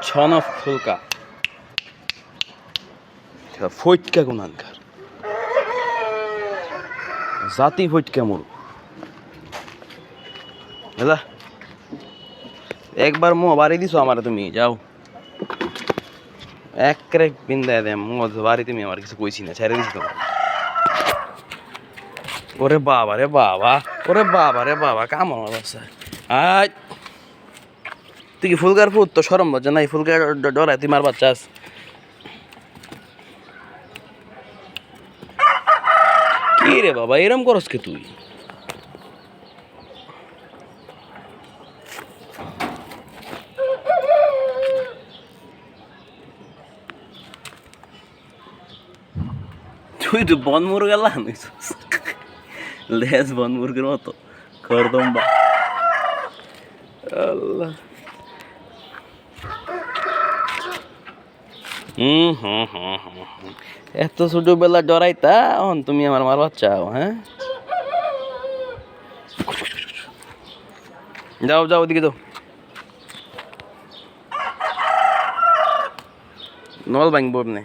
ছন অফ ফুলকা ফৈটকা গুণানকার জাতি ফৈটকা মোর বুঝলা একবার মো বাড়ি দিছো আমার তুমি যাও এক ক্রেক বিন্দায় দে মো বাড়ি তুমি আমার কিছু কইছি না ছেড়ে দিছি তোমার ওরে বাবা রে বাবা ওরে বাবা রে বাবা কাম আমার বাসা আয় তুই কি ফুলকার ফুট তো সরম লজ্জা নাই ফুলকার ডরায় তুই মার বাচ্চাস কি রে বাবা এরম করস কে তুই তুই তো বন মুরগা লাগাইছিস লেজ বন মুরগের মতো খরদম্বা আল্লাহ এত ছোটবেলা ডরাইতা এখন তুমি আমার মারবার চাও হ্যাঁ যাও যাও ওদিকে যাও নল ভাঙবো আপনি